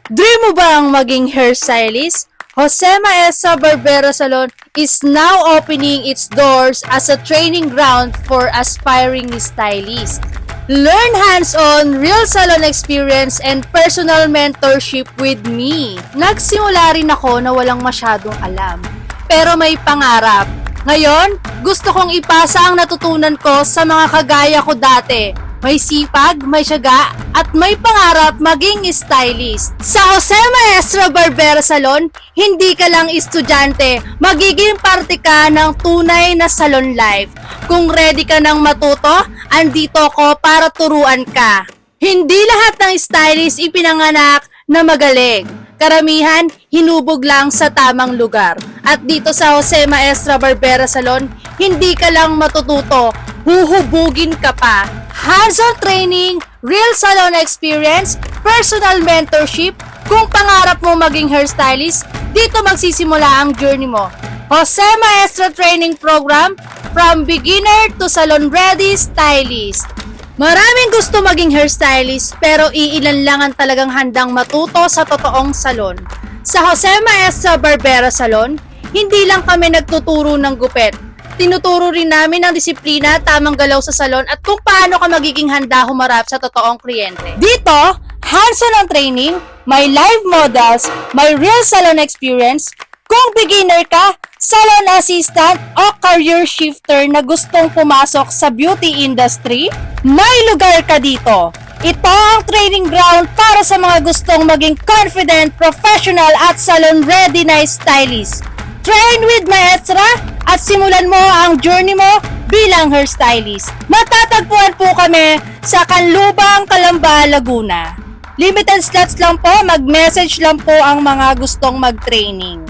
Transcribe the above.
Dream mo bang maging hairstylist? Jose Maestra Barbera Salon is now opening its doors as a training ground for aspiring stylists. Learn hands-on, real salon experience, and personal mentorship with me. Nagsimula rin ako na walang masyadong alam, pero may pangarap. Ngayon, gusto kong ipasa ang natutunan ko sa mga kagaya ko dati. May sipag, may tiyaga, at may pangarap maging stylist. Sa Jose Maestra Barbera Salon, hindi ka lang estudyante, magiging parte ka ng tunay na salon life. Kung ready ka nang matuto, andito ko para turuan ka. Hindi lahat ng stylist ipinanganak na magaling. Karamihan, hinubog lang sa tamang lugar. At dito sa Jose Maestra Barbera Salon, hindi ka lang matututo, huhubugin ka pa. Hands-on training, real salon experience, personal mentorship. Kung pangarap mo maging hairstylist, dito magsisimula ang journey mo. Jose Maestra Training Program, from beginner to salon-ready stylist. Maraming gusto maging hairstylist pero iilan lang ang talagang handang matuto sa totoong salon. Sa Jose Maestra Barbera Salon, hindi lang kami nagtuturo ng gupit. Tinuturo rin namin ang disiplina, tamang galaw sa salon at kung paano ka magiging handa humarap sa totoong kliyente. Dito, hands-on ang training, may live models, may real salon experience. Kung beginner ka, salon assistant o career shifter na gustong pumasok sa beauty industry, may lugar ka dito. Ito ang training ground para sa mga gustong maging confident, professional at salon-ready na stylist. Train with Maestra at simulan mo ang journey mo bilang hairstylist. Matatagpuan po kami sa Canlubang, Calamba, Laguna. Limited slots lang po, mag-message lang po ang mga gustong mag-training.